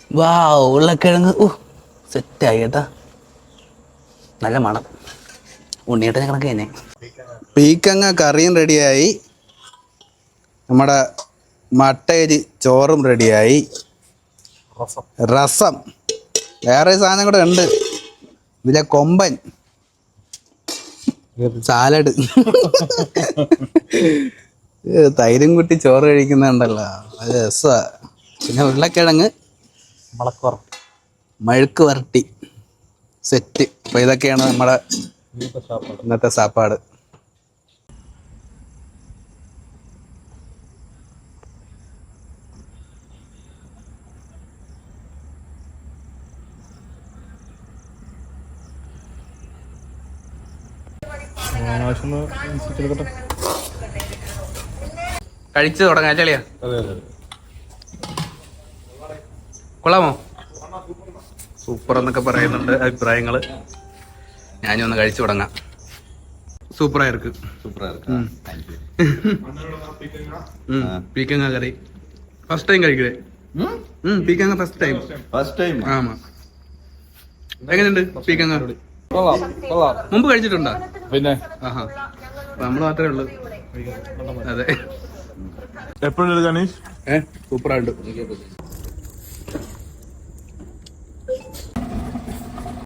വാ ഉരുളക്കിഴങ്ങ് സെറ്റായി കേട്ടാ. നല്ല മണം. ഉണ്ണിയേട്ടനെ കണക്ക് തന്നെ. പീക്കങ്ങ കറിയും റെഡിയായി. നമ്മുടെ മട്ടയരി ചോറും റെഡിയായി. രസം വേറെ സാധനം കൂടെ ഉണ്ട്. ഇതിലെ കൊമ്പൻ സാലഡ്. തൈരും കുട്ടി ചോറ് കഴിക്കുന്നുണ്ടല്ലോ, അത് രസമാ. പിന്നെ ഉരുളക്കിഴങ്ങ് മഴുക്ക് വരട്ടി സെറ്റ്. അപ്പോൾ ഇതൊക്കെയാണ് നമ്മുടെ ഇന്നത്തെ സാപ്പാട്. കഴിച്ചു തുടങ്ങാം ചളിയാ. കൊള്ളാമോ? സൂപ്പർ എന്നൊക്കെ പറയുന്നുണ്ട് അഭിപ്രായങ്ങൾ. ഞാനും ഒന്ന് കഴിച്ചു തുടങ്ങാം. സൂപ്പറായിருக்கு. പീക്കങ്ങ കറി ഫസ്റ്റ് ടൈം കഴിക്കേ. പീക്കങ്ങ ഫസ്റ്റ് ടൈം. ആമാ. എങ്ങനെയുണ്ട് പീക്കങ്ങ? മുമ്പ് കഴിച്ചിട്ടുണ്ടോ? പിന്നെ ആഹാ, നമ്മൾ മാത്രമേ ഉള്ളൂ. അതെ, എപ്പോഴും സൂപ്പറായിട്ട്.